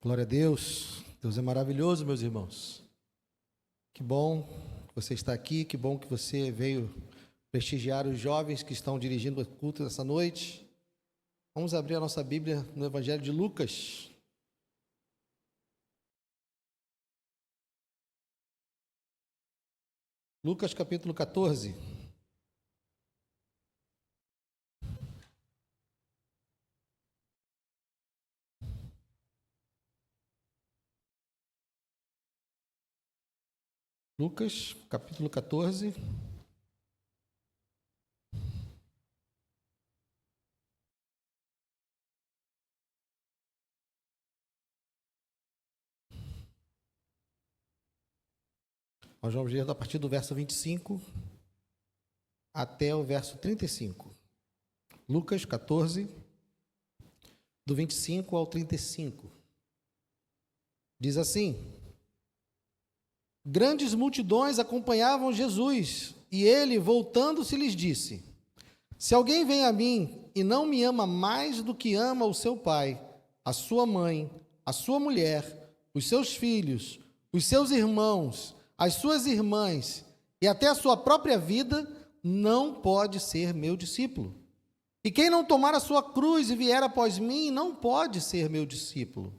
Glória a Deus. Deus é maravilhoso, meus irmãos. Que bom que você está aqui, que bom que você veio prestigiar os jovens que estão dirigindo o culto nessa noite. Vamos abrir a nossa Bíblia no Evangelho de Lucas. Lucas capítulo 14. Lucas capítulo 14. Nós vamos ler a partir do verso 25 até o verso 35. Lucas 14, do 25 ao 35. Diz assim: Grandes multidões acompanhavam Jesus, e ele, voltando-se, lhes disse: Se alguém vem a mim e não me ama mais do que ama o seu pai, a sua mãe, a sua mulher, os seus filhos, os seus irmãos, as suas irmãs e até a sua própria vida, não pode ser meu discípulo. E quem não tomar a sua cruz e vier após mim, não pode ser meu discípulo.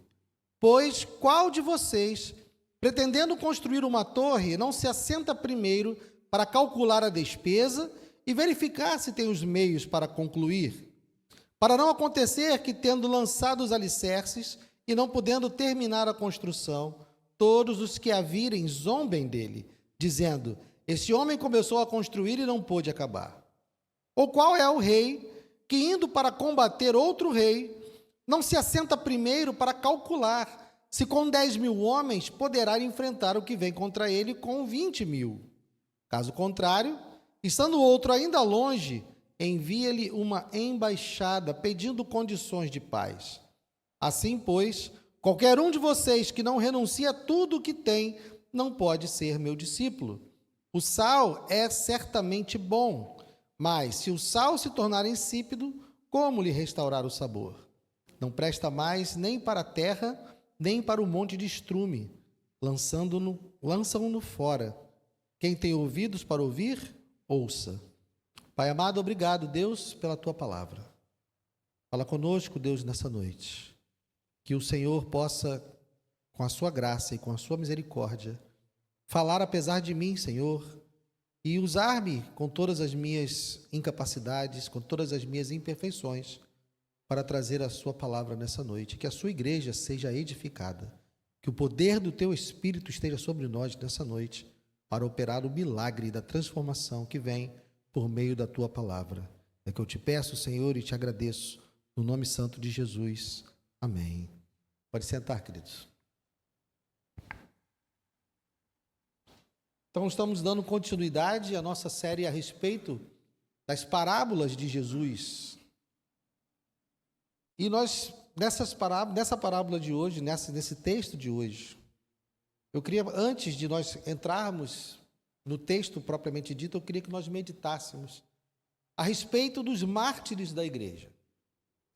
Pois qual de vocês, pretendendo construir uma torre, não se assenta primeiro para calcular a despesa e verificar se tem os meios para concluir? Para não acontecer que, tendo lançado os alicerces e não podendo terminar a construção, todos os que a virem zombem dele, dizendo: Esse homem começou a construir e não pôde acabar. Ou qual é o rei que, indo para combater outro rei, não se assenta primeiro para calcular se com 10.000 homens poderá enfrentar o que vem contra ele com 20.000? Caso contrário, estando o outro ainda longe, envia-lhe uma embaixada pedindo condições de paz. Assim, pois, qualquer um de vocês que não renuncia a tudo o que tem, não pode ser meu discípulo. O sal é certamente bom, mas se o sal se tornar insípido, como lhe restaurar o sabor? Não presta mais nem para a terra, nem para o monte de estrume, lançam-no fora. Quem tem ouvidos para ouvir, ouça. Pai amado, obrigado, Deus, pela tua palavra. Fala conosco, Deus, nessa noite. Que o Senhor possa, com a sua graça e com a sua misericórdia, falar apesar de mim, Senhor, e usar-me com todas as minhas incapacidades, com todas as minhas imperfeições, para trazer a sua palavra nessa noite. Que a sua igreja seja edificada, que o poder do teu Espírito esteja sobre nós nessa noite, para operar o milagre da transformação que vem por meio da tua palavra. É que eu te peço, Senhor, e te agradeço, no nome santo de Jesus. Amém. Pode sentar, queridos. Então, estamos dando continuidade à nossa série a respeito das parábolas de Jesus. E nós, nessa parábola de hoje, nesse texto de hoje, eu queria, antes de nós entrarmos no texto propriamente dito, eu queria que nós meditássemos a respeito dos mártires da igreja.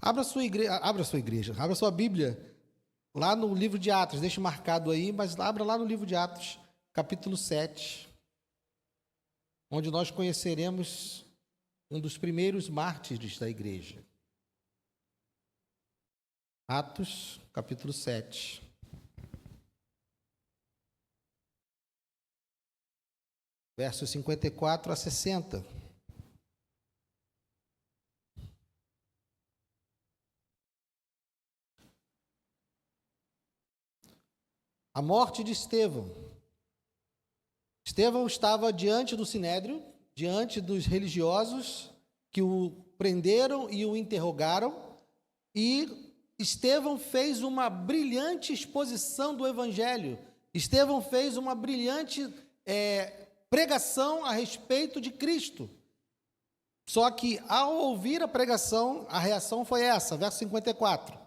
Abra sua Bíblia, lá no livro de Atos, deixe marcado aí, mas abra lá no livro de Atos, capítulo 7, onde nós conheceremos um dos primeiros mártires da igreja. Atos, capítulo 7. Versos 54 a 60. A morte de Estevão. Estevão estava diante do sinédrio, diante dos religiosos que o prenderam e o interrogaram, e Estevão fez uma brilhante exposição do Evangelho. Estevão fez uma brilhante pregação a respeito de Cristo. Só que, ao ouvir a pregação, a reação foi essa, verso 54.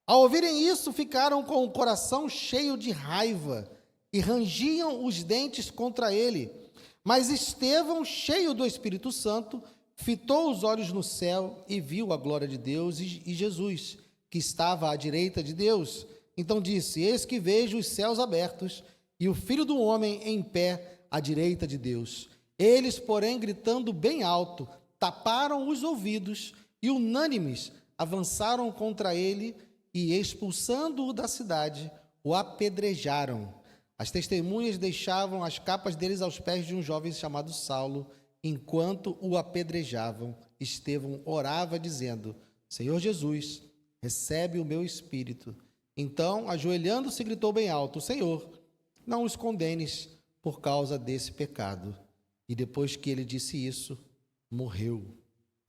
Ao ouvirem isso, ficaram com o coração cheio de raiva e rangiam os dentes contra ele. Mas Estevão, cheio do Espírito Santo, fitou os olhos no céu e viu a glória de Deus e Jesus, que estava à direita de Deus. Então disse: Eis que vejo os céus abertos e o Filho do Homem em pé à direita de Deus. Eles, porém, gritando bem alto, taparam os ouvidos e, unânimes, avançaram contra ele e, expulsando-o da cidade, o apedrejaram. As testemunhas deixavam as capas deles aos pés de um jovem chamado Saulo. Enquanto o apedrejavam, Estevão orava, dizendo: Senhor Jesus, recebe o meu espírito. Então, ajoelhando-se, gritou bem alto: Senhor, não os condenes por causa desse pecado. E depois que ele disse isso, morreu.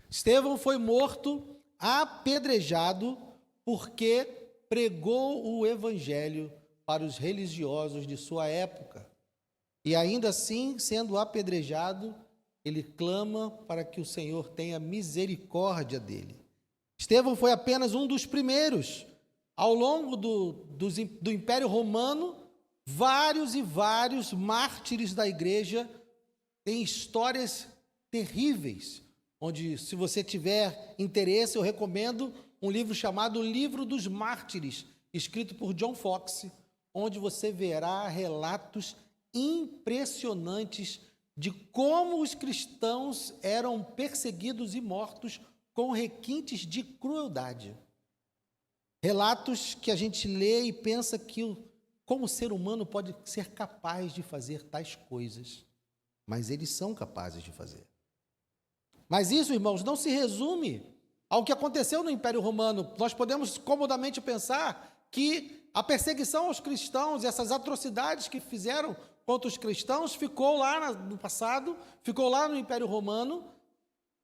Estevão foi morto, apedrejado, porque pregou o evangelho para os religiosos de sua época. E ainda assim, sendo apedrejado, ele clama para que o Senhor tenha misericórdia dele. Estevão foi apenas um dos primeiros. Ao longo do Império Romano, vários e vários mártires da igreja têm histórias terríveis, onde, se você tiver interesse, eu recomendo um livro chamado Livro dos Mártires, escrito por John Foxe, onde você verá relatos impressionantes de como os cristãos eram perseguidos e mortos com requintes de crueldade. Relatos que a gente lê e pensa que como o ser humano pode ser capaz de fazer tais coisas, mas eles são capazes de fazer. Mas isso, irmãos, não se resume ao que aconteceu no Império Romano. Nós podemos comodamente pensar que a perseguição aos cristãos e essas atrocidades que fizeram contra os cristãos ficou lá no passado, ficou lá no Império Romano.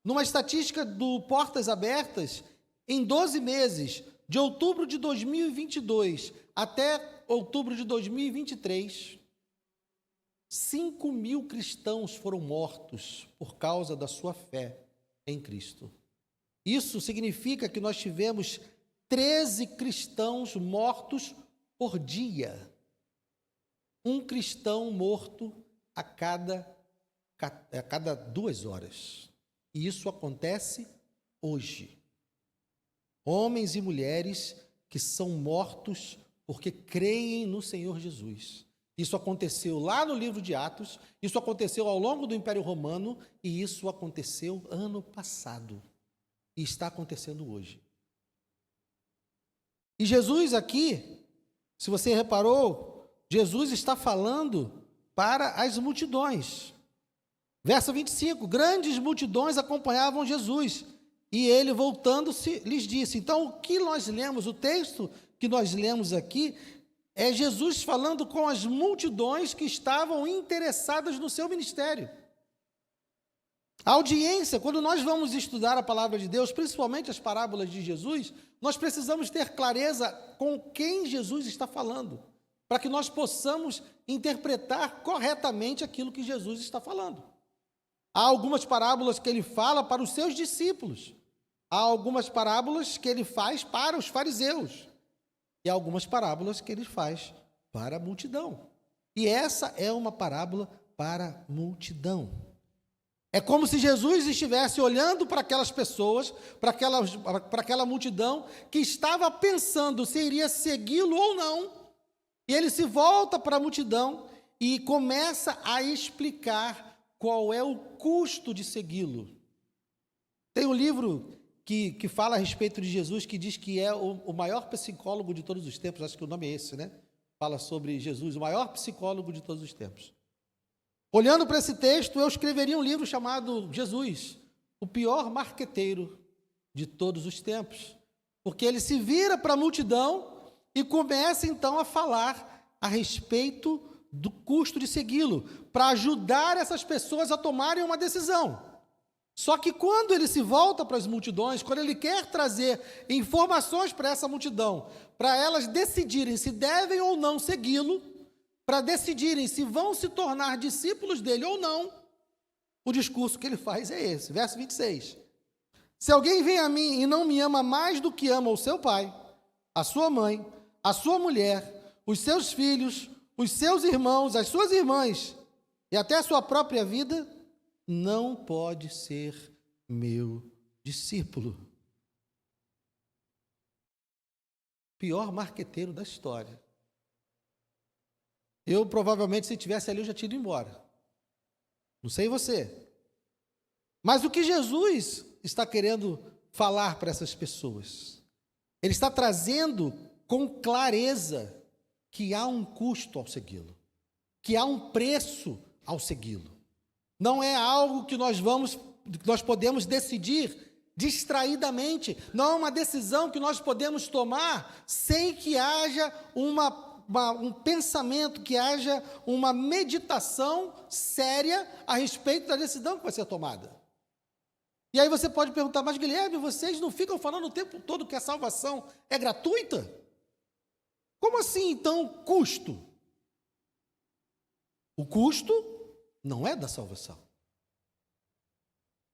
Numa estatística do Portas Abertas, em 12 meses, de outubro de 2022 até outubro de 2023, 5.000 cristãos foram mortos por causa da sua fé em Cristo. Isso significa que nós tivemos 13 cristãos mortos por dia. Um cristão morto a cada 2 horas. E isso acontece hoje. Homens e mulheres que são mortos porque creem no Senhor Jesus. Isso aconteceu lá no livro de Atos, isso aconteceu ao longo do Império Romano e isso aconteceu ano passado. E está acontecendo hoje. E Jesus aqui, se você reparou, Jesus está falando para as multidões. Verso 25, grandes multidões acompanhavam Jesus, e ele, voltando-se, lhes disse. Então, o que nós lemos, o texto que nós lemos aqui, é Jesus falando com as multidões que estavam interessadas no seu ministério. A audiência, quando nós vamos estudar a palavra de Deus, principalmente as parábolas de Jesus, nós precisamos ter clareza com quem Jesus está falando, para que nós possamos interpretar corretamente aquilo que Jesus está falando. Há algumas parábolas que ele fala para os seus discípulos, há algumas parábolas que ele faz para os fariseus, e há algumas parábolas que ele faz para a multidão. E essa é uma parábola para a multidão. É como se Jesus estivesse olhando para aquelas pessoas, para aquela multidão, que estava pensando se iria segui-lo ou não, e ele se volta para a multidão e começa a explicar qual é o custo de segui-lo. Tem um livro que fala a respeito de Jesus, que diz que é o maior psicólogo de todos os tempos, acho que o nome é esse, né? Fala sobre Jesus, o maior psicólogo de todos os tempos. Olhando para esse texto, eu escreveria um livro chamado Jesus, o pior marqueteiro de todos os tempos, porque ele se vira para a multidão e começa então a falar a respeito do custo de segui-lo, para ajudar essas pessoas a tomarem uma decisão. Só que quando ele se volta para as multidões, quando ele quer trazer informações para essa multidão, para elas decidirem se devem ou não segui-lo, para decidirem se vão se tornar discípulos dele ou não, o discurso que ele faz é esse, verso 26. Se alguém vem a mim e não me ama mais do que ama o seu pai, a sua mãe, a sua mulher, os seus filhos, os seus irmãos, as suas irmãs e até a sua própria vida, não pode ser meu discípulo. Pior marqueteiro da história. Eu, provavelmente, se estivesse ali, eu já tinha ido embora. Não sei você. Mas o que Jesus está querendo falar para essas pessoas? Ele está trazendo com clareza que há um custo ao segui-lo, que há um preço ao segui-lo. Não é algo que nós podemos decidir distraidamente, não é uma decisão que nós podemos tomar sem que haja um pensamento, que haja uma meditação séria a respeito da decisão que vai ser tomada. E aí você pode perguntar, mas Guilherme, vocês não ficam falando o tempo todo que a salvação é gratuita? Como assim, então, custo? O custo não é da salvação.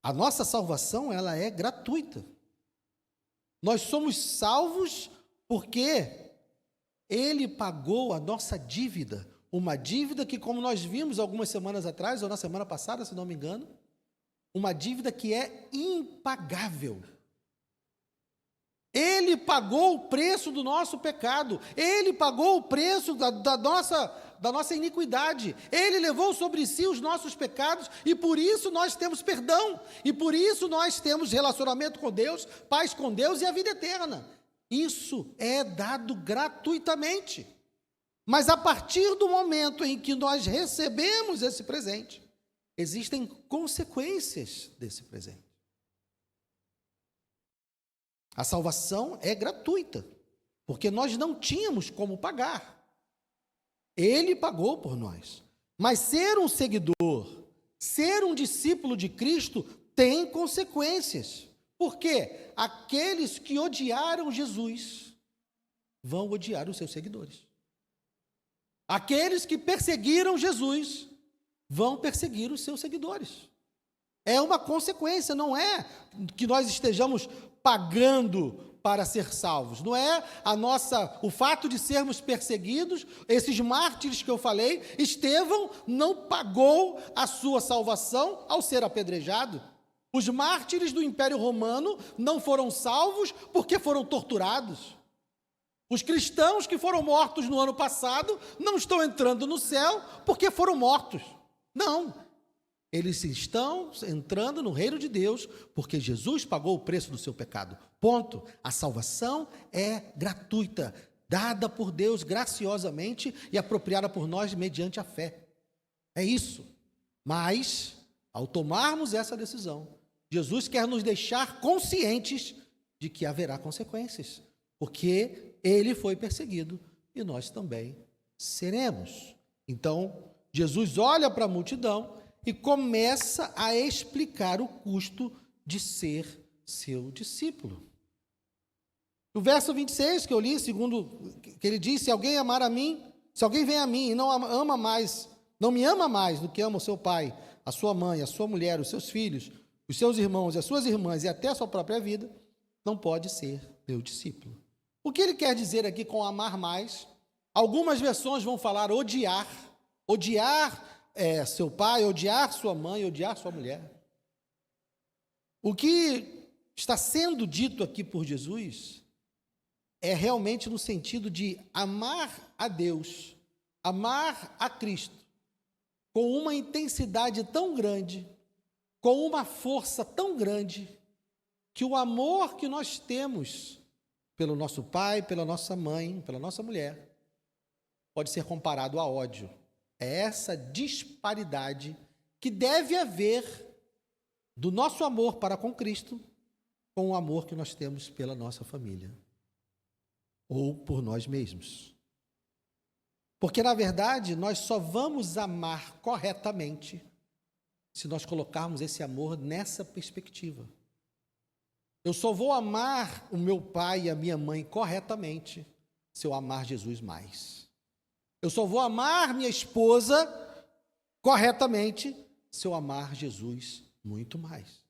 A nossa salvação, ela é gratuita. Nós somos salvos porque Ele pagou a nossa dívida, uma dívida que, como nós vimos algumas semanas atrás, ou na semana passada, se não me engano, uma dívida que é impagável. Ele pagou o preço do nosso pecado, Ele pagou o preço da nossa iniquidade, Ele levou sobre si os nossos pecados, e por isso nós temos perdão, e por isso nós temos relacionamento com Deus, paz com Deus e a vida eterna. Isso é dado gratuitamente. Mas a partir do momento em que nós recebemos esse presente, existem consequências desse presente. A salvação é gratuita, porque nós não tínhamos como pagar. Ele pagou por nós. Mas ser um seguidor, ser um discípulo de Cristo, tem consequências. Por quê? Aqueles que odiaram Jesus vão odiar os seus seguidores. Aqueles que perseguiram Jesus vão perseguir os seus seguidores. É uma consequência, não é que nós estejamos pagando para ser salvos. Não é o fato de sermos perseguidos, esses mártires que eu falei. Estevão não pagou a sua salvação ao ser apedrejado. Os mártires do Império Romano não foram salvos porque foram torturados. Os cristãos que foram mortos no ano passado não estão entrando no céu porque foram mortos. Não. Eles estão entrando no reino de Deus porque Jesus pagou o preço do seu pecado. Ponto. A salvação é gratuita, dada por Deus graciosamente e apropriada por nós mediante a fé. É isso. Mas, ao tomarmos essa decisão, Jesus quer nos deixar conscientes de que haverá consequências, porque Ele foi perseguido e nós também seremos. Então, Jesus olha para a multidão e começa a explicar o custo de ser seu discípulo. O verso 26 que eu li, segundo que ele diz, se alguém vem a mim e não me ama mais do que ama o seu pai, a sua mãe, a sua mulher, os seus filhos, os seus irmãos e as suas irmãs e até a sua própria vida, não pode ser meu discípulo. O que ele quer dizer aqui com amar mais? Algumas versões vão falar odiar seu pai, odiar sua mãe, odiar sua mulher. O que está sendo dito aqui por Jesus é realmente no sentido de amar a Deus, amar a Cristo, com uma intensidade tão grande, com uma força tão grande, que o amor que nós temos pelo nosso pai, pela nossa mãe, pela nossa mulher, pode ser comparado a ódio. É essa disparidade que deve haver do nosso amor para com Cristo com o amor que nós temos pela nossa família ou por nós mesmos. Porque, na verdade, nós só vamos amar corretamente se nós colocarmos esse amor nessa perspectiva. Eu só vou amar o meu pai e a minha mãe corretamente se eu amar Jesus mais. Eu só vou amar minha esposa corretamente se eu amar Jesus muito mais.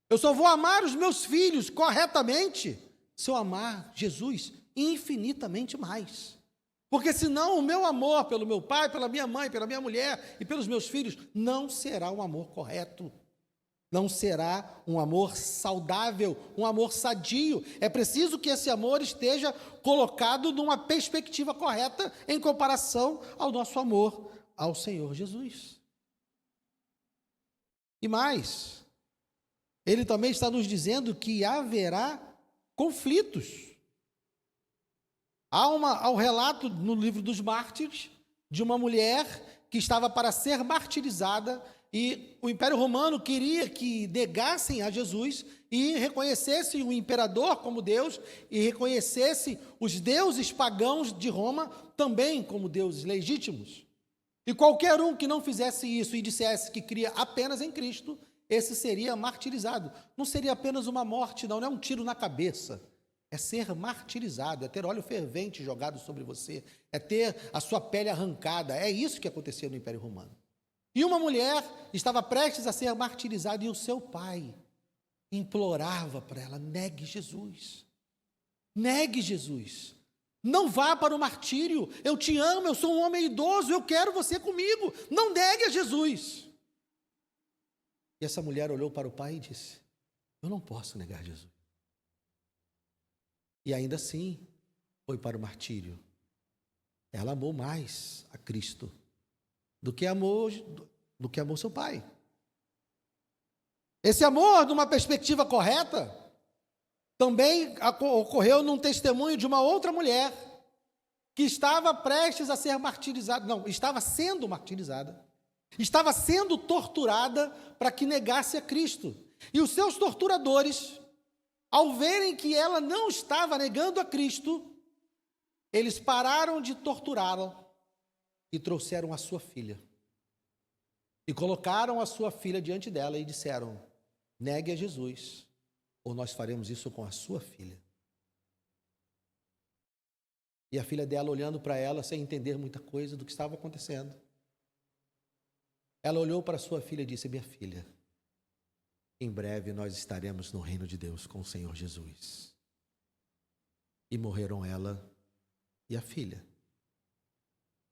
Eu só vou amar os meus filhos corretamente se eu amar Jesus infinitamente mais. Porque senão o meu amor pelo meu pai, pela minha mãe, pela minha mulher e pelos meus filhos não será um amor correto. não será um amor saudável, um amor sadio. É preciso que esse amor esteja colocado numa perspectiva correta em comparação ao nosso amor ao Senhor Jesus. E mais, ele também está nos dizendo que haverá conflitos. Há um relato no livro dos Mártires de uma mulher que estava para ser martirizada e o Império Romano queria que negassem a Jesus e reconhecessem o imperador como Deus e reconhecessem os deuses pagãos de Roma também como deuses legítimos. E qualquer um que não fizesse isso e dissesse que cria apenas em Cristo, esse seria martirizado. Não seria apenas uma morte, não é um tiro na cabeça. É ser martirizado, é ter óleo fervente jogado sobre você, é ter a sua pele arrancada. É isso que acontecia no Império Romano. E uma mulher estava prestes a ser martirizada e o seu pai implorava para ela: negue Jesus. Negue Jesus. Não vá para o martírio. Eu te amo, eu sou um homem idoso, eu quero você comigo. Não negue a Jesus. E essa mulher olhou para o pai e disse: eu não posso negar Jesus. E ainda assim, foi para o martírio. Ela amou mais a Cristo do que amou seu pai. Esse amor, numa perspectiva correta, também ocorreu num testemunho de uma outra mulher que estava prestes a ser martirizada, não, estava sendo martirizada, estava sendo torturada para que negasse a Cristo. E os seus torturadores, ao verem que ela não estava negando a Cristo, eles pararam de torturá-la e trouxeram a sua filha. E colocaram a sua filha diante dela e disseram: negue a Jesus, ou nós faremos isso com a sua filha. E a filha dela, olhando para ela, sem entender muita coisa do que estava acontecendo, ela olhou para sua filha e disse: minha filha, em breve nós estaremos no reino de Deus com o Senhor Jesus. E morreram ela e a filha.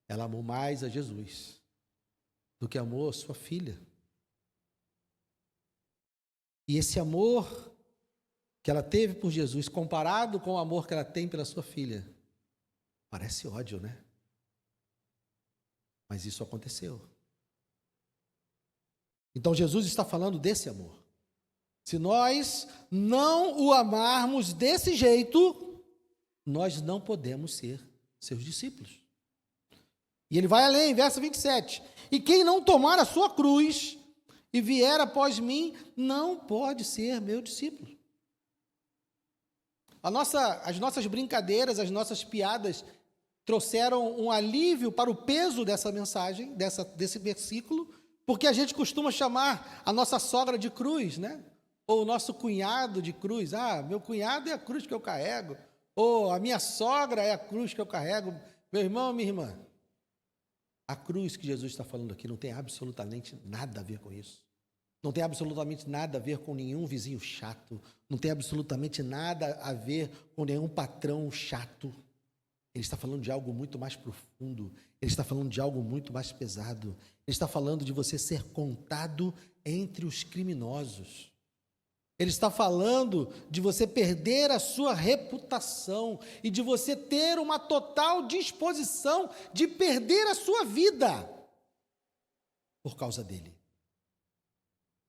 Ela amou mais a Jesus do que amou a sua filha. E esse amor que ela teve por Jesus, comparado com o amor que ela tem pela sua filha, parece ódio, né? Mas isso aconteceu. Então Jesus está falando desse amor. Se nós não o amarmos desse jeito, nós não podemos ser seus discípulos. E ele vai além, verso 27. E quem não tomar a sua cruz e vier após mim, não pode ser meu discípulo. As nossas brincadeiras, as nossas piadas trouxeram um alívio para o peso dessa mensagem, desse versículo, porque a gente costuma chamar a nossa sogra de cruz, né? Ou o nosso cunhado de cruz. Ah, meu cunhado é a cruz que eu carrego. Ou a minha sogra é a cruz que eu carrego. Meu irmão, minha irmã, a cruz que Jesus está falando aqui não tem absolutamente nada a ver com isso. Não tem absolutamente nada a ver com nenhum vizinho chato. Não tem absolutamente nada a ver com nenhum patrão chato. Ele está falando de algo muito mais profundo. Ele está falando de algo muito mais pesado. Ele está falando de você ser contado entre os criminosos. Ele está falando de você perder a sua reputação e de você ter uma total disposição de perder a sua vida por causa dele.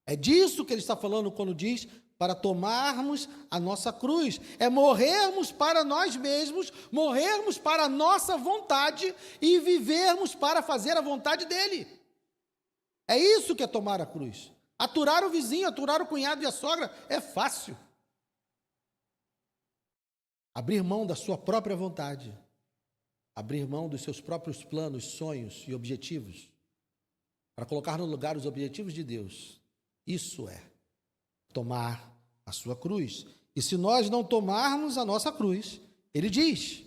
É disso que ele está falando quando diz para tomarmos a nossa cruz. É morrermos para nós mesmos, morrermos para a nossa vontade e vivermos para fazer a vontade dele. É isso que é tomar a cruz. Aturar o vizinho, aturar o cunhado e a sogra é fácil. Abrir mão da sua própria vontade, abrir mão dos seus próprios planos, sonhos e objetivos, para colocar no lugar os objetivos de Deus, isso é tomar a sua cruz. E se nós não tomarmos a nossa cruz, ele diz: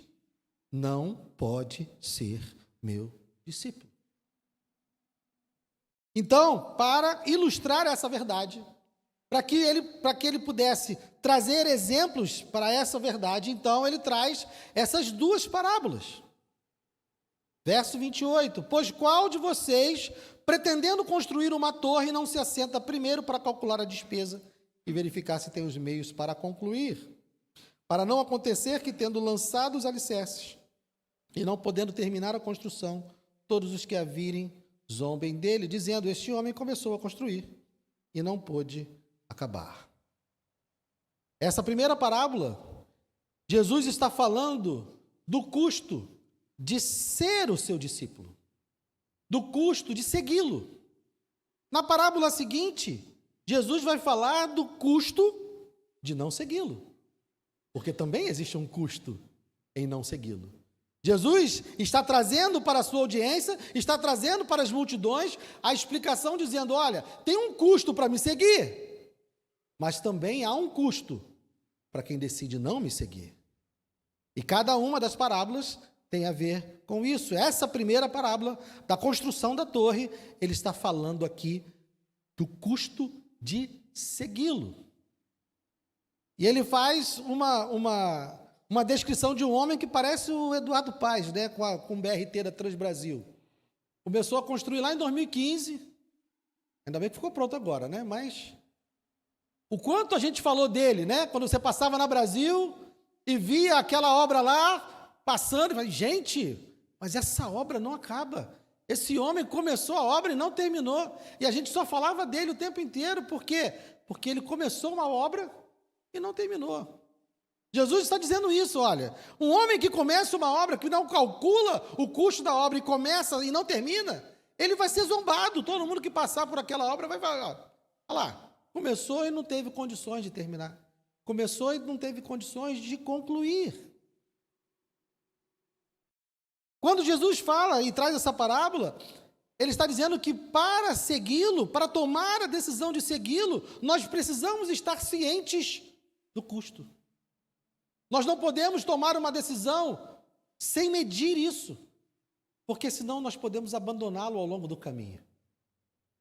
não pode ser meu discípulo. Então, para ilustrar essa verdade, para que ele pudesse trazer exemplos para essa verdade, então ele traz essas duas parábolas. Verso 28, pois qual de vocês, pretendendo construir uma torre, não se assenta primeiro para calcular a despesa e verificar se tem os meios para concluir? Para não acontecer que, tendo lançado os alicerces e não podendo terminar a construção, todos os que a virem zombem dele, dizendo, este homem começou a construir e não pôde acabar. Essa primeira parábola, Jesus está falando do custo de ser o seu discípulo, do custo de segui-lo. Na parábola seguinte, Jesus vai falar do custo de não segui-lo, porque também existe um custo em não segui-lo. Jesus está trazendo para a sua audiência, está trazendo para as multidões a explicação dizendo, olha, tem um custo para me seguir, mas também há um custo para quem decide não me seguir. E cada uma das parábolas tem a ver com isso. Essa primeira parábola da construção da torre, ele está falando aqui do custo de segui-lo. E ele faz uma descrição de um homem que parece o Eduardo Paes, né, com o BRT da Transbrasil. Começou a construir lá em 2015, ainda bem que ficou pronto agora, né? Mas o quanto a gente falou dele, né? Quando você passava na Brasil e via aquela obra lá, passando, e falei, gente, mas essa obra não acaba. Esse homem começou a obra e não terminou. E a gente só falava dele o tempo inteiro. Por quê? Porque ele começou uma obra e não terminou. Jesus está dizendo isso, olha. Um homem que começa uma obra, que não calcula o custo da obra e começa e não termina, ele vai ser zombado. Todo mundo que passar por aquela obra vai falar, olha lá, começou e não teve condições de terminar. Começou e não teve condições de concluir. Quando Jesus fala e traz essa parábola, ele está dizendo que para segui-lo, para tomar a decisão de segui-lo, nós precisamos estar cientes do custo. Nós não podemos tomar uma decisão sem medir isso, porque senão nós podemos abandoná-lo ao longo do caminho.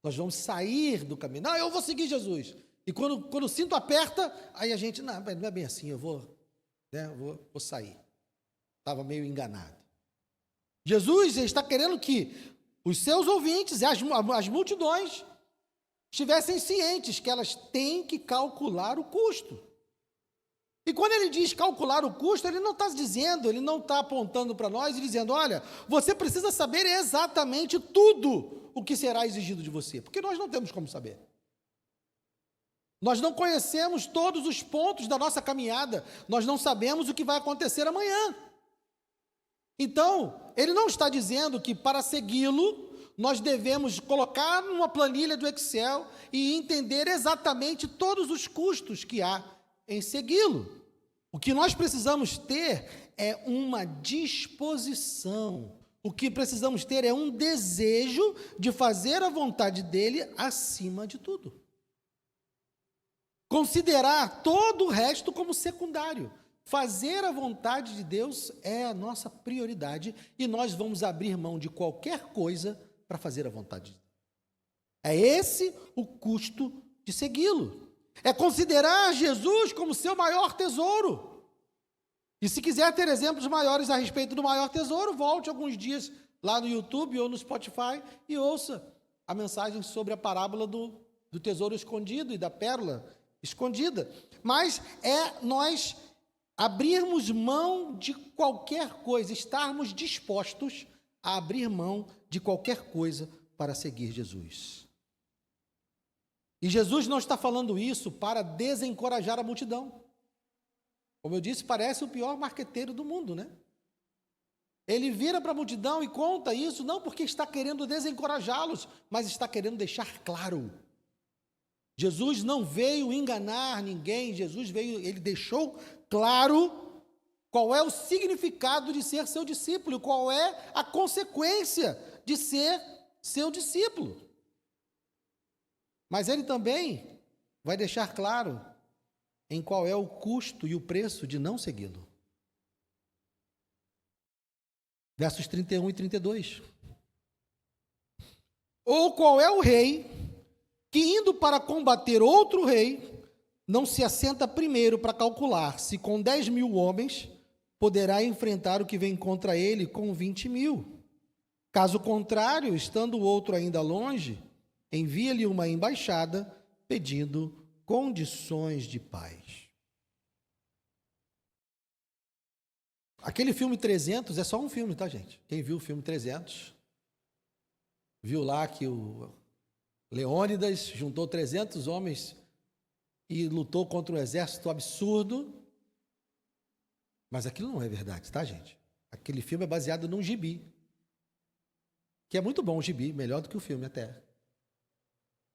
Nós vamos sair do caminho. Não, eu vou seguir Jesus. E quando o cinto aperta, aí a gente, não é bem assim, eu vou sair. Estava meio enganado. Jesus está querendo que os seus ouvintes e as multidões estivessem cientes que elas têm que calcular o custo. E quando ele diz calcular o custo, ele não está dizendo, ele não está apontando para nós e dizendo, olha, você precisa saber exatamente tudo o que será exigido de você, porque nós não temos como saber. Nós não conhecemos todos os pontos da nossa caminhada, nós não sabemos o que vai acontecer amanhã. Então, ele não está dizendo que para segui-lo, nós devemos colocar numa planilha do Excel e entender exatamente todos os custos que há em segui-lo. O que nós precisamos ter é uma disposição. O que precisamos ter é um desejo de fazer a vontade dele acima de tudo. Considerar todo o resto como secundário. Fazer a vontade de Deus é a nossa prioridade e nós vamos abrir mão de qualquer coisa para fazer a vontade de Deus. É esse o custo de segui-lo. É considerar Jesus como seu maior tesouro. E se quiser ter exemplos maiores a respeito do maior tesouro, volte alguns dias lá no YouTube ou no Spotify e ouça a mensagem sobre a parábola do tesouro escondido e da pérola escondida. Mas é nós abrirmos mão de qualquer coisa, estarmos dispostos a abrir mão de qualquer coisa para seguir Jesus. E Jesus não está falando isso para desencorajar a multidão. Como eu disse, parece o pior marqueteiro do mundo, né? Ele vira para a multidão e conta isso, não porque está querendo desencorajá-los, mas está querendo deixar claro. Jesus não veio enganar ninguém, ele deixou claro qual é o significado de ser seu discípulo, qual é a consequência de ser seu discípulo. Mas ele também vai deixar claro em qual é o custo e o preço de não segui-lo. Versos 31 e 32. Ou qual é o rei que, indo para combater outro rei, não se assenta primeiro para calcular se com 10.000 homens poderá enfrentar o que vem contra ele com 20.000. Caso contrário, estando o outro ainda longe, envia-lhe uma embaixada pedindo condições de paz. Aquele filme 300 é só um filme, tá, gente? Quem viu o filme 300, viu lá que o Leônidas juntou 300 homens e lutou contra um exército absurdo. Mas aquilo não é verdade, tá, gente? Aquele filme é baseado num gibi, que é muito bom o gibi, melhor do que o filme até.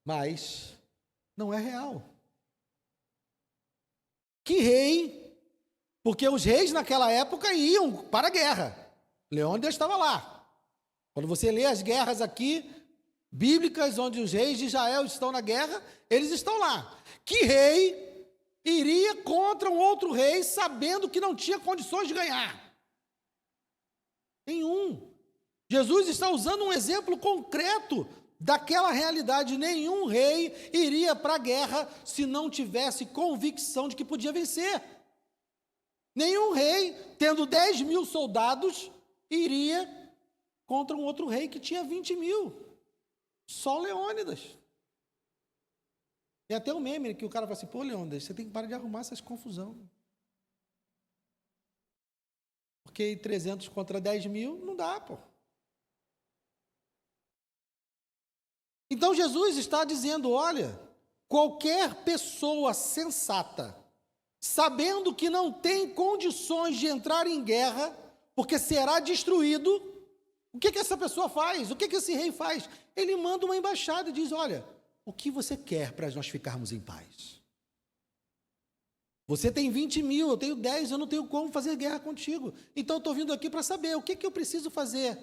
Mas não é real. Que rei? Porque os reis naquela época iam para a guerra. Leônidas estava lá. Quando você lê as guerras aqui, bíblicas, onde os reis de Israel estão na guerra, eles estão lá. Que rei iria contra um outro rei sabendo que não tinha condições de ganhar? Nenhum. Jesus está usando um exemplo concreto daquela realidade. Nenhum rei iria para a guerra se não tivesse convicção de que podia vencer. Nenhum rei, tendo 10.000 soldados, iria contra um outro rei que tinha 20.000. Só Leônidas. Tem até um meme que o cara fala assim: pô, Leônidas, você tem que parar de arrumar essas confusão. Porque 300 contra 10.000 não dá, pô. Então Jesus está dizendo: olha, qualquer pessoa sensata, sabendo que não tem condições de entrar em guerra, porque será destruído, o que essa pessoa faz? O que esse rei faz? Ele manda uma embaixada e diz: olha, o que você quer para nós ficarmos em paz? Você tem 20.000, eu tenho 10, eu não tenho como fazer guerra contigo. Então eu estou vindo aqui para saber o que eu preciso fazer.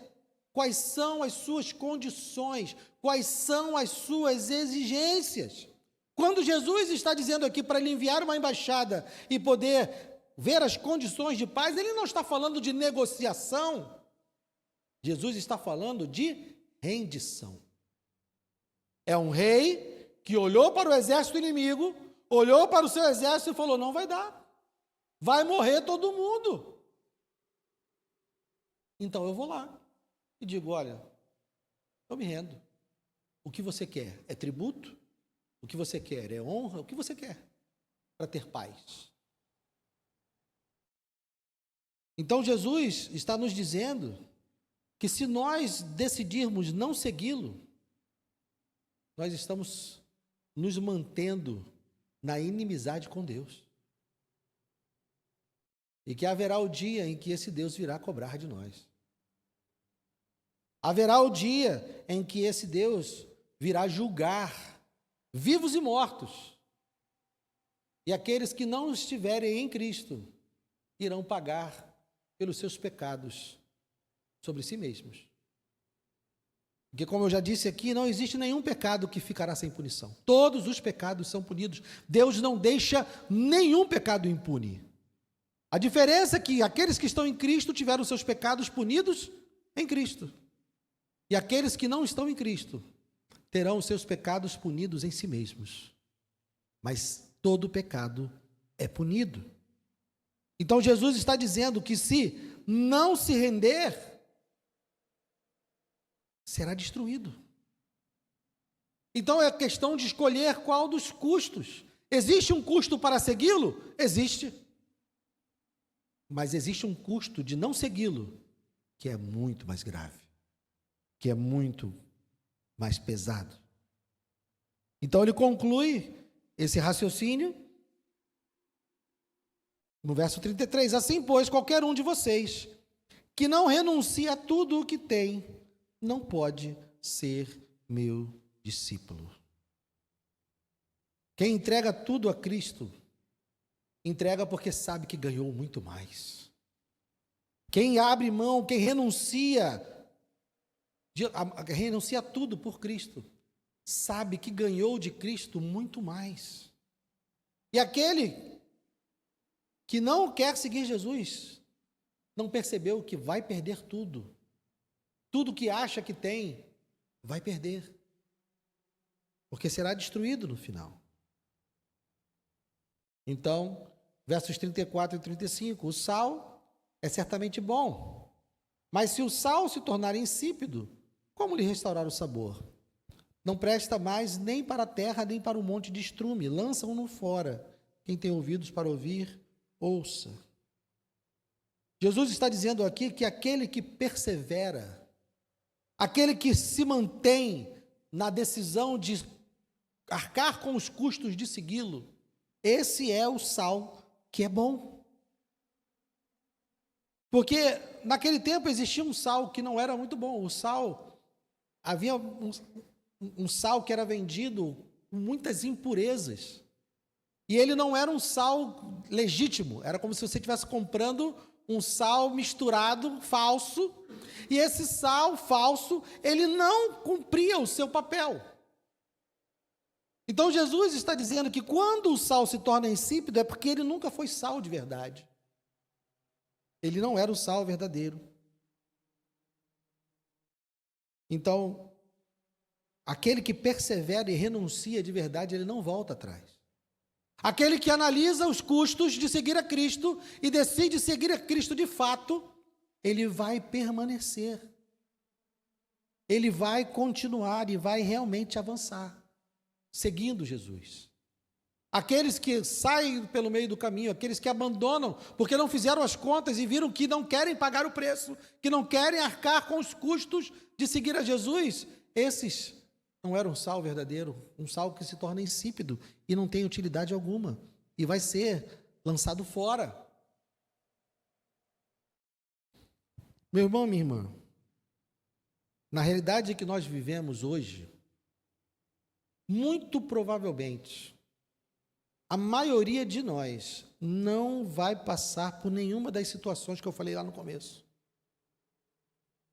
Quais são as suas condições? Quais são as suas exigências? Quando Jesus está dizendo aqui para ele enviar uma embaixada e poder ver as condições de paz, ele não está falando de negociação. Jesus está falando de rendição. É um rei que olhou para o exército inimigo, olhou para o seu exército e falou: não vai dar, vai morrer todo mundo. Então eu vou lá e digo: olha, eu me rendo. O que você quer é tributo? O que você quer é honra? O que você quer para ter paz? Então Jesus está nos dizendo que se nós decidirmos não segui-lo, nós estamos nos mantendo na inimizade com Deus. E que haverá o dia em que esse Deus virá cobrar de nós. Haverá o dia em que esse Deus virá julgar vivos e mortos. E aqueles que não estiverem em Cristo irão pagar pelos seus pecados sobre si mesmos. Porque, como eu já disse aqui, não existe nenhum pecado que ficará sem punição. Todos os pecados são punidos. Deus não deixa nenhum pecado impune. A diferença é que aqueles que estão em Cristo tiveram seus pecados punidos em Cristo. E aqueles que não estão em Cristo terão os seus pecados punidos em si mesmos. Mas todo pecado é punido. Então Jesus está dizendo que se não se render, será destruído. Então é questão de escolher qual dos custos. Existe um custo para segui-lo? Existe. Mas existe um custo de não segui-lo, que é muito mais grave, que é muito mais pesado. Então ele conclui esse raciocínio no verso 33, assim, pois, qualquer um de vocês que não renuncia a tudo o que tem, não pode ser meu discípulo. Quem entrega tudo a Cristo, entrega porque sabe que ganhou muito mais. Quem abre mão, quem renuncia a tudo por Cristo, sabe que ganhou de Cristo muito mais. E aquele que não quer seguir Jesus, não percebeu que vai perder tudo. Tudo que acha que tem, vai perder. Porque será destruído no final. Então, versos 34 e 35, o sal é certamente bom, Mas se o sal se tornar insípido, como lhe restaurar o sabor? Não presta mais nem para a terra, nem para o monte de estrume. Lançam-no fora. Quem tem ouvidos para ouvir, ouça. Jesus está dizendo aqui que aquele que persevera, aquele que se mantém na decisão de arcar com os custos de segui-lo, esse é o sal que é bom. Porque naquele tempo existia um sal que não era muito bom. O sal, havia um sal que era vendido com muitas impurezas. E ele não era um sal legítimo, era como se você estivesse comprando um sal misturado, falso, e esse sal falso, ele não cumpria o seu papel. Então Jesus está dizendo que quando o sal se torna insípido, é porque ele nunca foi sal de verdade. Ele não era o sal verdadeiro. Então, aquele que persevera e renuncia de verdade, ele não volta atrás. Aquele que analisa os custos de seguir a Cristo e decide seguir a Cristo de fato, ele vai permanecer. Ele vai continuar e vai realmente avançar, seguindo Jesus. Aqueles que saem pelo meio do caminho, aqueles que abandonam, porque não fizeram as contas e viram que não querem pagar o preço, que não querem arcar com os custos de seguir a Jesus, esses não eram um sal verdadeiro, um sal que se torna insípido e não tem utilidade alguma, e vai ser lançado fora. Meu irmão, minha irmã, na realidade que nós vivemos hoje, muito provavelmente, a maioria de nós não vai passar por nenhuma das situações que eu falei lá no começo.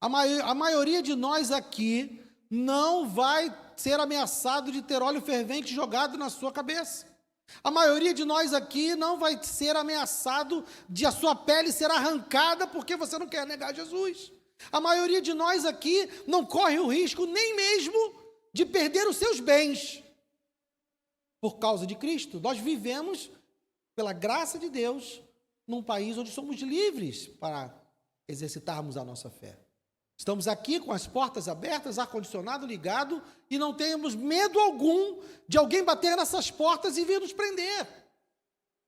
A maioria de nós aqui não vai ser ameaçado de ter óleo fervente jogado na sua cabeça. A maioria de nós aqui não vai ser ameaçado de a sua pele ser arrancada porque você não quer negar Jesus. A maioria de nós aqui não corre o risco nem mesmo de perder os seus bens por causa de Cristo. Nós vivemos, pela graça de Deus, num país onde somos livres para exercitarmos a nossa fé. Estamos aqui com as portas abertas, ar-condicionado ligado, e não temos medo algum de alguém bater nessas portas e vir nos prender.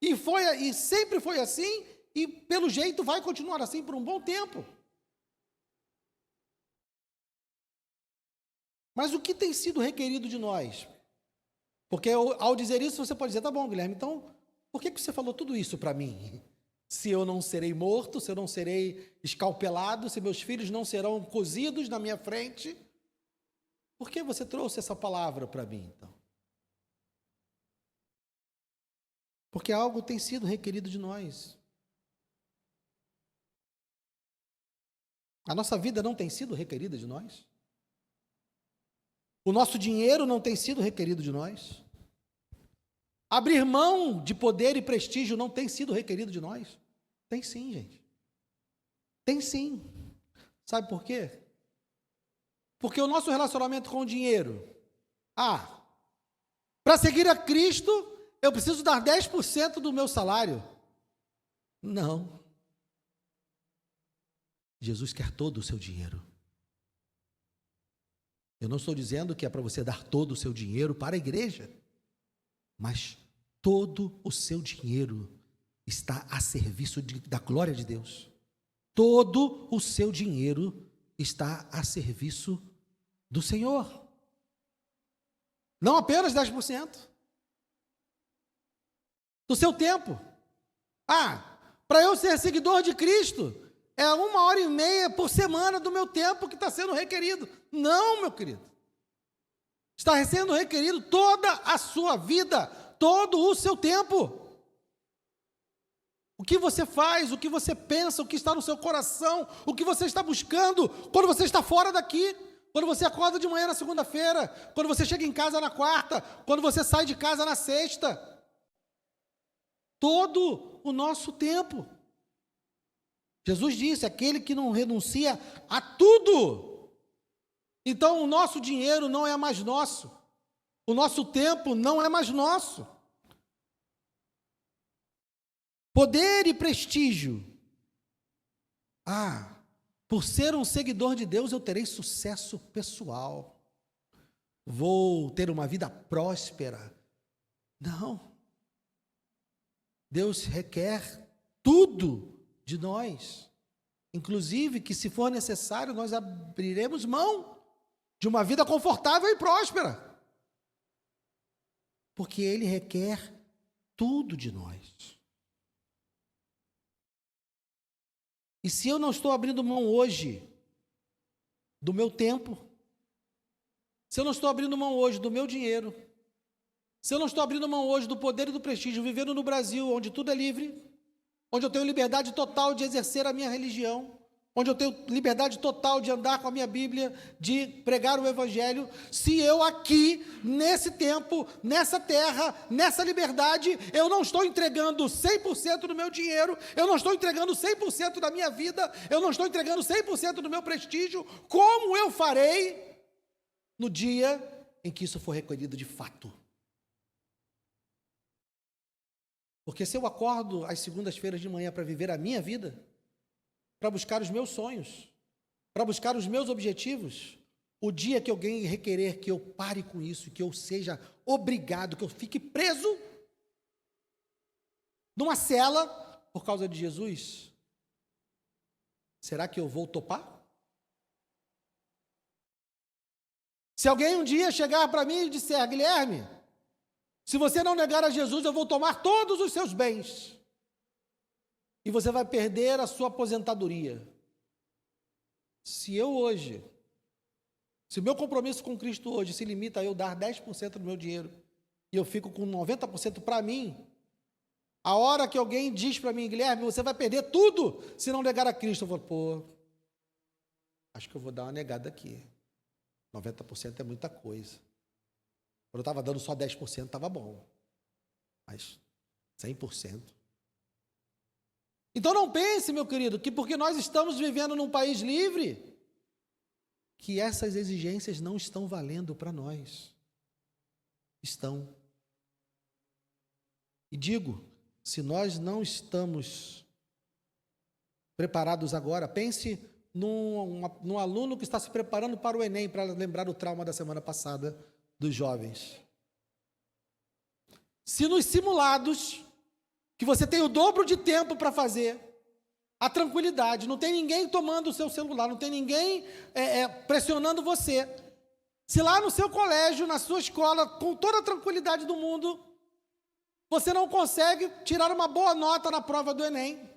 E sempre foi assim, e pelo jeito vai continuar assim por um bom tempo. Mas o que tem sido requerido de nós? Porque ao dizer isso, você pode dizer, tá bom, Guilherme, então, por que você falou tudo isso para mim? Se eu não serei morto, se eu não serei escalpelado, se meus filhos não serão cozidos na minha frente, por que você trouxe essa palavra para mim, então? Porque algo tem sido requerido de nós. A nossa vida não tem sido requerida de nós? O nosso dinheiro não tem sido requerido de nós? Abrir mão de poder e prestígio não tem sido requerido de nós? Tem sim, gente. Tem sim. Sabe por quê? Porque o nosso relacionamento com o dinheiro, para seguir a Cristo, eu preciso dar 10% do meu salário. Não. Jesus quer todo o seu dinheiro. Eu não estou dizendo que é para você dar todo o seu dinheiro para a igreja, mas todo o seu dinheiro está a serviço da glória de Deus. Todo o seu dinheiro está a serviço do Senhor. Não apenas 10% do seu tempo. Para eu ser seguidor de Cristo, é 1h30 por semana do meu tempo que está sendo requerido. Não, meu querido. Está sendo requerido toda a sua vida, todo o seu tempo. O que você faz, o que você pensa, o que está no seu coração, o que você está buscando quando você está fora daqui, quando você acorda de manhã na segunda-feira, quando você chega em casa na quarta, quando você sai de casa na sexta. Todo o nosso tempo. Jesus disse, aquele que não renuncia a tudo. Então o nosso dinheiro não é mais nosso. O nosso tempo não é mais nosso. Poder e prestígio. por ser um seguidor de Deus, eu terei sucesso pessoal. Vou ter uma vida próspera. Não. Deus requer tudo de nós. Inclusive que, se for necessário, nós abriremos mão de uma vida confortável e próspera. Porque Ele requer tudo de nós. E se eu não estou abrindo mão hoje do meu tempo, se eu não estou abrindo mão hoje do meu dinheiro, se eu não estou abrindo mão hoje do poder e do prestígio, vivendo no Brasil, onde tudo é livre, onde eu tenho liberdade total de exercer a minha religião, onde eu tenho liberdade total de andar com a minha Bíblia, de pregar o Evangelho, se eu aqui, nesse tempo, nessa terra, nessa liberdade, eu não estou entregando 100% do meu dinheiro, eu não estou entregando 100% da minha vida, eu não estou entregando 100% do meu prestígio, como eu farei no dia em que isso for recolhido de fato? Porque se eu acordo às segundas-feiras de manhã para viver a minha vida, para buscar os meus sonhos, para buscar os meus objetivos, o dia que alguém requerer que eu pare com isso, que eu seja obrigado, que eu fique preso numa cela por causa de Jesus, será que eu vou topar? Se alguém um dia chegar para mim e disser: Guilherme, se você não negar a Jesus, eu vou tomar todos os seus bens e você vai perder a sua aposentadoria. Se o meu compromisso com Cristo hoje se limita a eu dar 10% do meu dinheiro e eu fico com 90% para mim, a hora que alguém diz para mim: Guilherme, você vai perder tudo se não negar a Cristo, eu vou, acho que eu vou dar uma negada aqui. 90% é muita coisa. Quando eu estava dando só 10%, estava bom. Mas 100%. Então não pense, meu querido, que porque nós estamos vivendo num país livre, que essas exigências não estão valendo para nós. Estão. E digo, se nós não estamos preparados agora, pense num aluno que está se preparando para o Enem, para lembrar o trauma da semana passada dos jovens. Se nos simulados, que você tem o dobro de tempo para fazer, a tranquilidade, não tem ninguém tomando o seu celular, não tem ninguém pressionando você. Se lá no seu colégio, na sua escola, com toda a tranquilidade do mundo, você não consegue tirar uma boa nota na prova do Enem,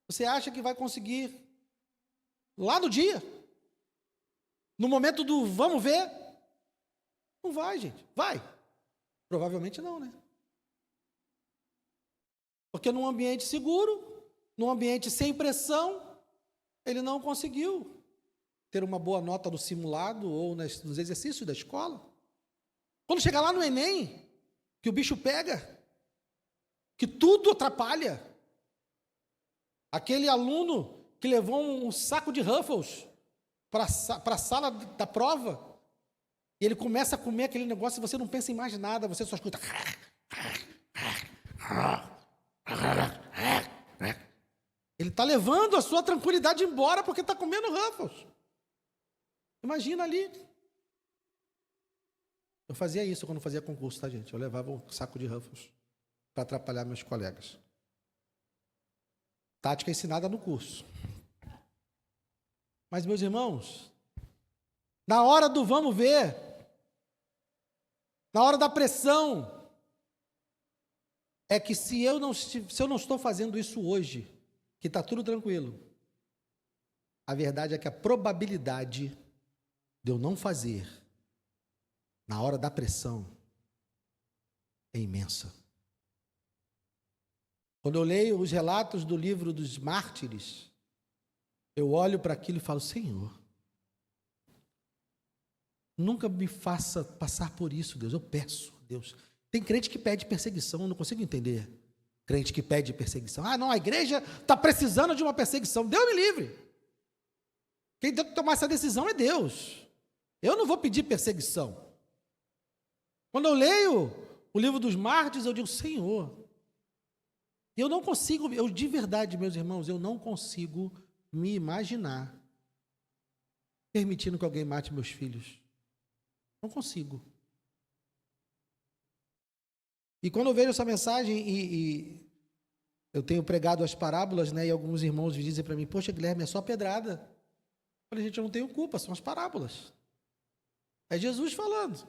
você acha que vai conseguir lá no dia? No momento do vamos ver? Não vai, gente. Vai? Provavelmente não, né? Porque num ambiente seguro, num ambiente sem pressão, ele não conseguiu ter uma boa nota no simulado ou nos exercícios da escola. Quando chegar lá no Enem, que o bicho pega, que tudo atrapalha. Aquele aluno que levou um saco de Ruffles para a sala da prova, e ele começa a comer aquele negócio e você não pensa em mais nada, você só escuta. Ele está levando a sua tranquilidade embora porque está comendo Ruffles. Imagina ali. Eu fazia isso quando fazia concurso, tá, gente? Eu levava um saco de Ruffles para atrapalhar meus colegas. Tática ensinada no curso. Mas, meus irmãos, na hora do vamos ver, na hora da pressão, é que se eu não estou fazendo isso hoje, que está tudo tranquilo, a verdade é que a probabilidade de eu não fazer na hora da pressão é imensa. Quando eu leio os relatos do livro dos mártires, eu olho para aquilo e falo: Senhor, nunca me faça passar por isso, Deus. Eu peço, Deus. Tem crente que pede perseguição, eu não consigo entender. Crente que pede perseguição. Ah, não, a igreja está precisando de uma perseguição. Deus me livre. Quem tem que tomar essa decisão é Deus. Eu não vou pedir perseguição. Quando eu leio o livro dos mártires, eu digo: Senhor, eu não consigo, de verdade, meus irmãos, eu não consigo me imaginar permitindo que alguém mate meus filhos. Não consigo. E quando eu vejo essa mensagem e eu tenho pregado as parábolas, né, e alguns irmãos dizem para mim, poxa, Guilherme, é só pedrada. Eu falei, gente, eu não tenho culpa, são as parábolas. É Jesus falando.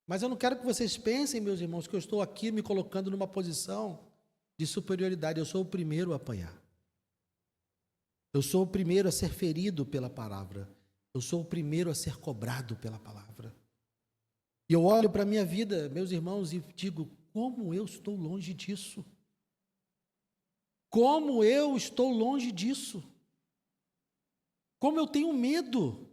Mas eu não quero que vocês pensem, meus irmãos, que eu estou aqui me colocando numa posição de superioridade. Eu sou o primeiro a apanhar. Eu sou o primeiro a ser ferido pela palavra. Eu sou o primeiro a ser cobrado pela palavra. E eu olho para a minha vida, meus irmãos, e digo, como eu estou longe disso? Como eu estou longe disso? Como eu tenho medo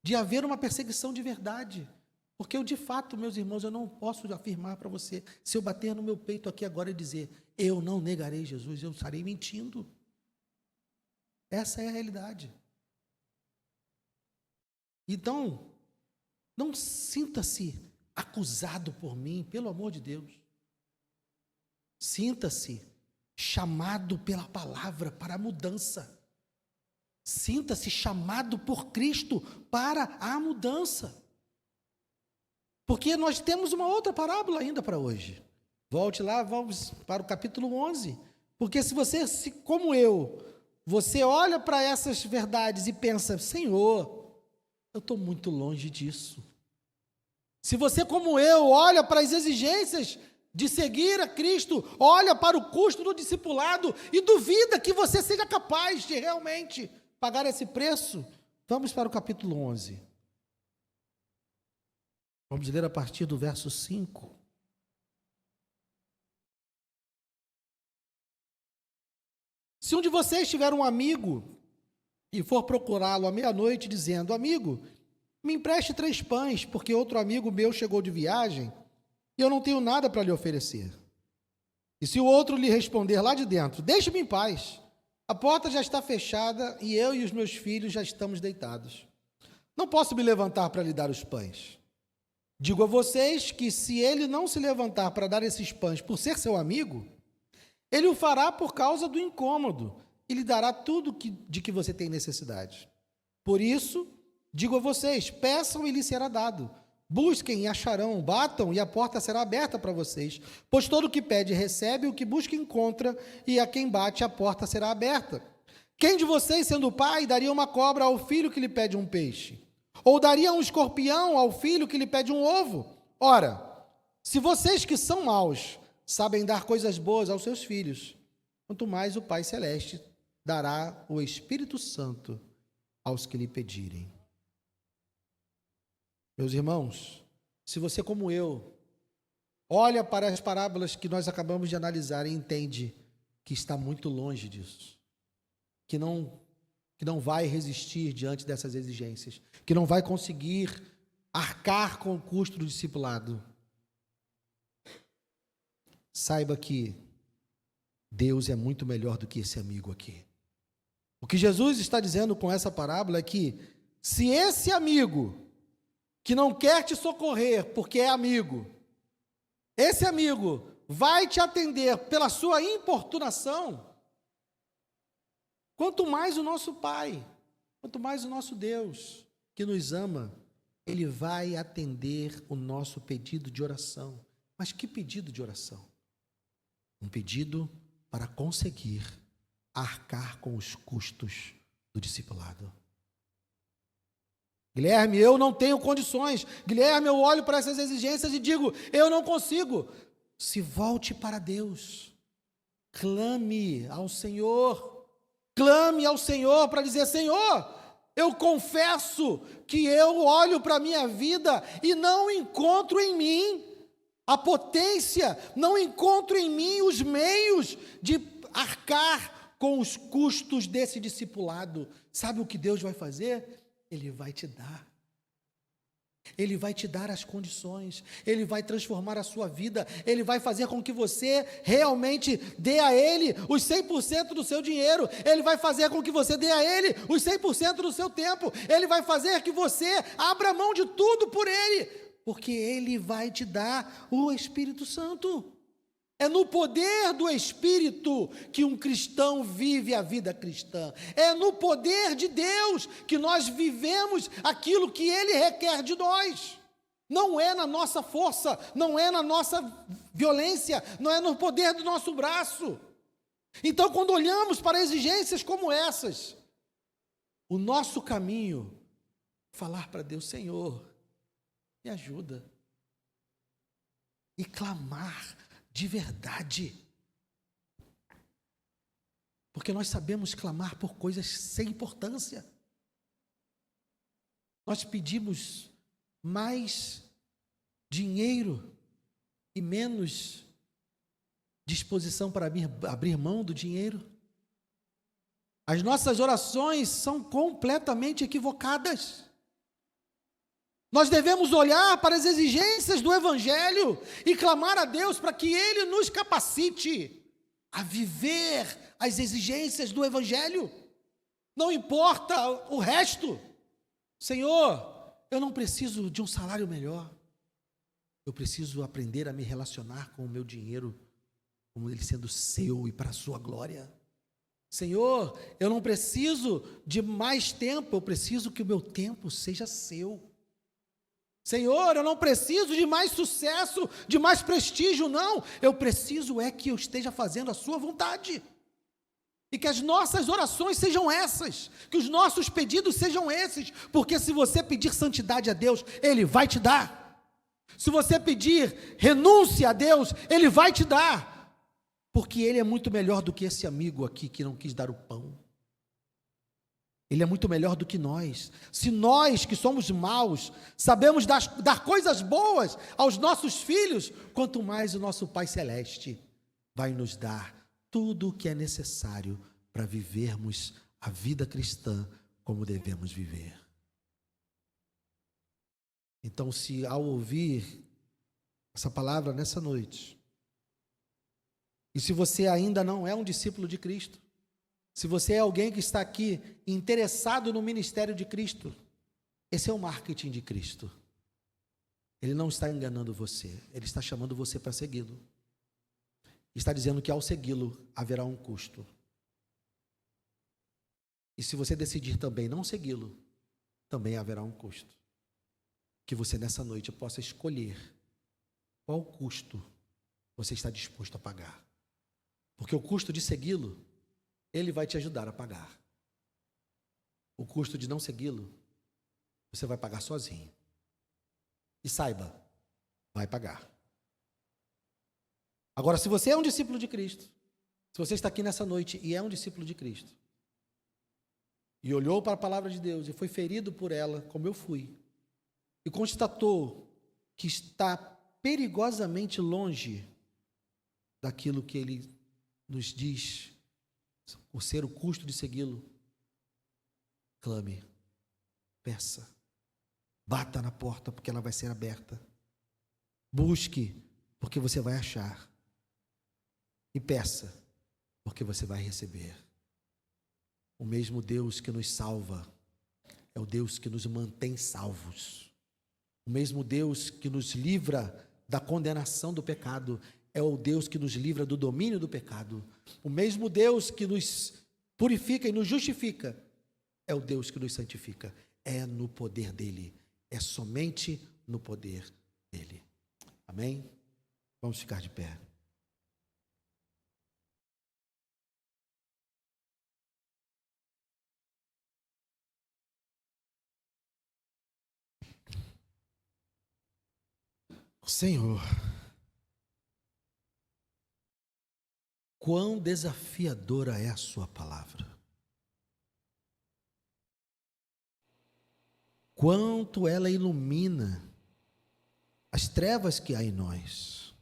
de haver uma perseguição de verdade. Porque eu, de fato, meus irmãos, eu não posso afirmar para você, se eu bater no meu peito aqui agora e dizer, eu não negarei Jesus, eu estarei mentindo. Essa é a realidade. Então, não sinta-se acusado por mim, pelo amor de Deus. Sinta-se chamado pela palavra para a mudança. Sinta-se chamado por Cristo para a mudança. Porque nós temos uma outra parábola ainda para hoje. Volte lá, vamos para o capítulo 11. Porque se você, como eu, você olha para essas verdades e pensa, Senhor, eu estou muito longe disso. Se você, como eu, olha para as exigências de seguir a Cristo, olha para o custo do discipulado e duvida que você seja capaz de realmente pagar esse preço, vamos para o capítulo 11. Vamos ler a partir do verso 5. Se um de vocês tiver um amigo e for procurá-lo à meia-noite, dizendo, amigo, me empreste 3 pães, porque outro amigo meu chegou de viagem e eu não tenho nada para lhe oferecer. E se o outro lhe responder lá de dentro, deixe-me em paz, a porta já está fechada e eu e os meus filhos já estamos deitados. Não posso me levantar para lhe dar os pães. Digo a vocês que se ele não se levantar para dar esses pães por ser seu amigo, ele o fará por causa do incômodo e lhe dará tudo de que você tem necessidade. Por isso, digo a vocês, peçam e lhe será dado. Busquem e acharão, batam e a porta será aberta para vocês. Pois todo o que pede recebe, o que busca encontra, e a quem bate a porta será aberta. Quem de vocês, sendo pai, daria uma cobra ao filho que lhe pede um peixe? Ou daria um escorpião ao filho que lhe pede um ovo? Ora, se vocês que são maus sabem dar coisas boas aos seus filhos, quanto mais o Pai Celeste dará o Espírito Santo aos que lhe pedirem. Meus irmãos, se você, como eu, olha para as parábolas que nós acabamos de analisar e entende que está muito longe disso, que não vai resistir diante dessas exigências, que não vai conseguir arcar com o custo do discipulado, saiba que Deus é muito melhor do que esse amigo aqui. O que Jesus está dizendo com essa parábola é que se esse amigo que não quer te socorrer porque é amigo, esse amigo vai te atender pela sua importunação, quanto mais o nosso Pai, quanto mais o nosso Deus, que nos ama, Ele vai atender o nosso pedido de oração. Mas que pedido de oração? Um pedido para conseguir arcar com os custos do discipulado. Guilherme, eu não tenho condições. Guilherme, eu olho para essas exigências e digo, eu não consigo. Se volte para Deus. Clame ao Senhor. Clame ao Senhor para dizer, Senhor, eu confesso que eu olho para a minha vida e não encontro em mim a potência, não encontro em mim os meios de arcar com os custos desse discipulado. Sabe o que Deus vai fazer? Ele vai te dar. Ele vai te dar as condições, Ele vai transformar a sua vida, Ele vai fazer com que você realmente dê a Ele os 100% do seu dinheiro, Ele vai fazer com que você dê a Ele os 100% do seu tempo, Ele vai fazer que você abra mão de tudo por Ele, porque Ele vai te dar o Espírito Santo. É no poder do Espírito que um cristão vive a vida cristã. É no poder de Deus que nós vivemos aquilo que Ele requer de nós. Não é na nossa força, não é na nossa violência, não é no poder do nosso braço. Então, quando olhamos para exigências como essas, o nosso caminho é falar para Deus: Senhor, me ajuda. E clamar de verdade. Porque nós sabemos clamar por coisas sem importância. Nós pedimos mais dinheiro e menos disposição para abrir mão do dinheiro. As nossas orações são completamente equivocadas. Nós devemos olhar para as exigências do Evangelho e clamar a Deus para que Ele nos capacite a viver as exigências do Evangelho. Não importa o resto. Senhor, eu não preciso de um salário melhor. Eu preciso aprender a me relacionar com o meu dinheiro, como ele sendo seu e para a sua glória. Senhor, eu não preciso de mais tempo, eu preciso que o meu tempo seja seu. Senhor, eu não preciso de mais sucesso, de mais prestígio, não. Eu preciso é que eu esteja fazendo a sua vontade. E que as nossas orações sejam essas, que os nossos pedidos sejam esses, porque se você pedir santidade a Deus, Ele vai te dar. Se você pedir renúncia a Deus, Ele vai te dar, porque Ele é muito melhor do que esse amigo aqui que não quis dar o pão. Ele é muito melhor do que nós. Se nós, que somos maus, sabemos dar coisas boas aos nossos filhos, quanto mais o nosso Pai Celeste vai nos dar tudo o que é necessário para vivermos a vida cristã como devemos viver. Então, se ao ouvir essa palavra nessa noite, e se você ainda não é um discípulo de Cristo, se você é alguém que está aqui interessado no ministério de Cristo, esse é o marketing de Cristo. Ele não está enganando você, Ele está chamando você para segui-lo. Está dizendo que ao segui-lo haverá um custo. E se você decidir também não segui-lo, também haverá um custo. Que você nessa noite possa escolher qual custo você está disposto a pagar. Porque o custo de segui-lo, Ele vai te ajudar a pagar. O custo de não segui-lo, você vai pagar sozinho. E saiba, vai pagar. Agora, se você é um discípulo de Cristo, se você está aqui nessa noite e é um discípulo de Cristo, e olhou para a palavra de Deus e foi ferido por ela, como eu fui, e constatou que está perigosamente longe daquilo que Ele nos diz, por ser o custo de segui-lo, clame, peça, bata na porta, porque ela vai ser aberta, busque, porque você vai achar, e peça, porque você vai receber. O mesmo Deus que nos salva é o Deus que nos mantém salvos. O mesmo Deus que nos livra da condenação do pecado é o Deus que nos livra do domínio do pecado. O mesmo Deus que nos purifica e nos justifica é o Deus que nos santifica. É no poder dEle, é somente no poder dEle. Amém? Vamos ficar de pé. Senhor, quão desafiadora é a sua palavra. Quanto ela ilumina as trevas que há em nós.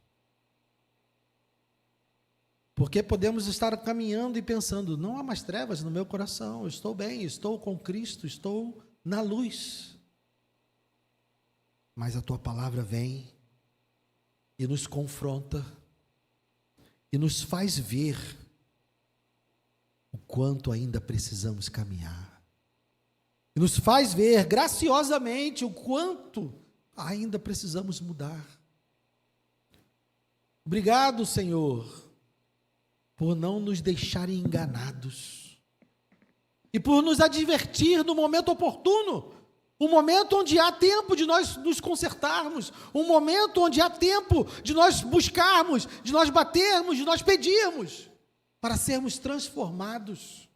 Porque podemos estar caminhando e pensando, não há mais trevas no meu coração, eu estou bem, estou com Cristo, estou na luz. Mas a tua palavra vem e nos confronta e nos faz ver o quanto ainda precisamos caminhar. E nos faz ver graciosamente o quanto ainda precisamos mudar. Obrigado, Senhor, por não nos deixarem enganados e por nos advertir no momento oportuno, um momento onde há tempo de nós nos consertarmos, um momento onde há tempo de nós buscarmos, de nós batermos, de nós pedirmos, para sermos transformados.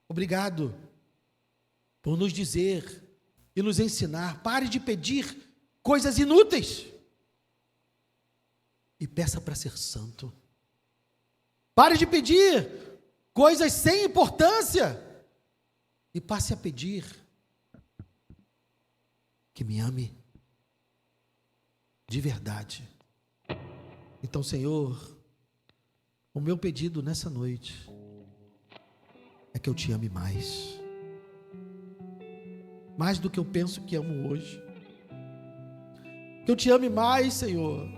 Obrigado por nos dizer e nos ensinar: pare de pedir coisas inúteis e peça para ser santo. Pare de pedir coisas sem importância e passe a pedir que me ame de verdade. Então, Senhor, o meu pedido nessa noite é que eu te ame mais do que eu penso que amo hoje. Que eu te ame mais, Senhor,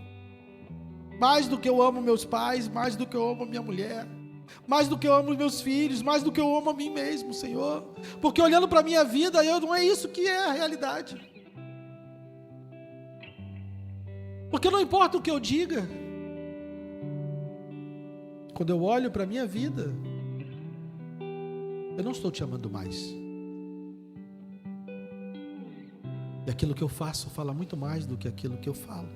mais do que eu amo meus pais, mais do que eu amo minha mulher, mais do que eu amo meus filhos, mais do que eu amo a mim mesmo, Senhor. Porque olhando para a minha vida, não é isso que é a realidade. Porque não importa o que eu diga, quando eu olho para a minha vida, eu não estou te amando mais. E aquilo que eu faço fala muito mais do que aquilo que eu falo.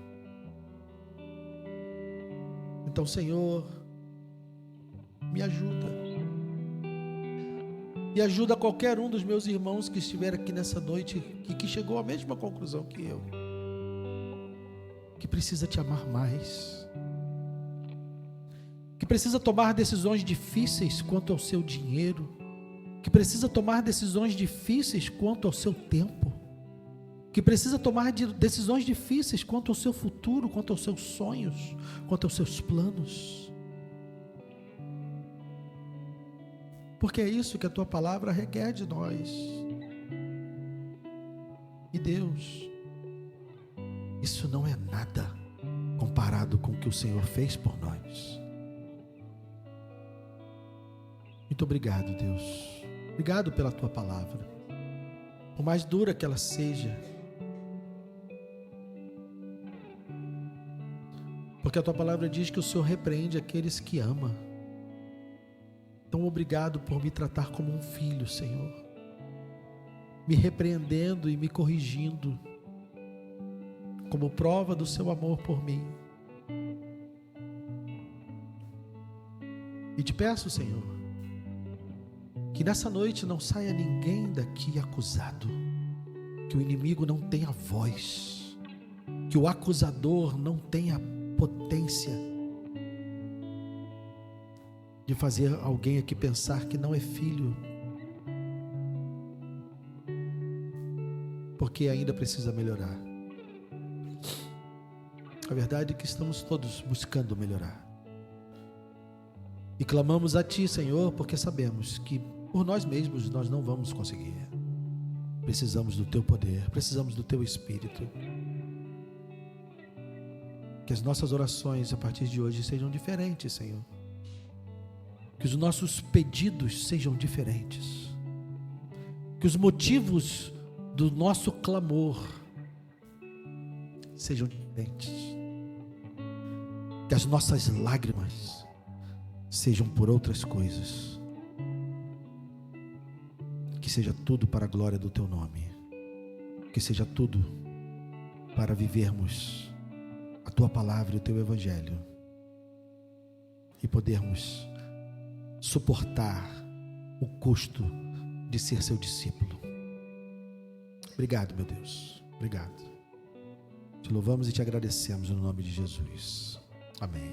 Então, Senhor, me ajuda. E ajuda qualquer um dos meus irmãos que estiver aqui nessa noite e que chegou à mesma conclusão que eu, que precisa te amar mais, que precisa tomar decisões difíceis quanto ao seu dinheiro, que precisa tomar decisões difíceis quanto ao seu tempo, que precisa tomar decisões difíceis quanto ao seu futuro, quanto aos seus sonhos, quanto aos seus planos. Porque é isso que a tua palavra requer de nós. E Deus, isso não é nada comparado com o que o Senhor fez por nós. Muito obrigado, Deus. Obrigado pela tua palavra. Por mais dura que ela seja, porque a tua palavra diz que o Senhor repreende aqueles que ama. Então, obrigado por me tratar como um filho, Senhor, me repreendendo e me corrigindo, como prova do seu amor por mim. E te peço, Senhor, que nessa noite não saia ninguém daqui acusado, que o inimigo não tenha voz, que o acusador não tenha potência de fazer alguém aqui pensar que não é filho, porque ainda precisa melhorar. A verdade é que estamos todos buscando melhorar. E clamamos a Ti, Senhor, porque sabemos que por nós mesmos nós não vamos conseguir. Precisamos do Teu poder, precisamos do Teu Espírito. Que as nossas orações a partir de hoje sejam diferentes, Senhor. Que os nossos pedidos sejam diferentes. Que os motivos do nosso clamor sejam diferentes. Que as nossas lágrimas sejam por outras coisas. Que seja tudo para a glória do Teu nome. Que seja tudo para vivermos a Tua palavra e o Teu Evangelho e podermos suportar o custo de ser Seu discípulo. Obrigado, meu Deus. Obrigado. Te louvamos e te agradecemos no nome de Jesus. Amém.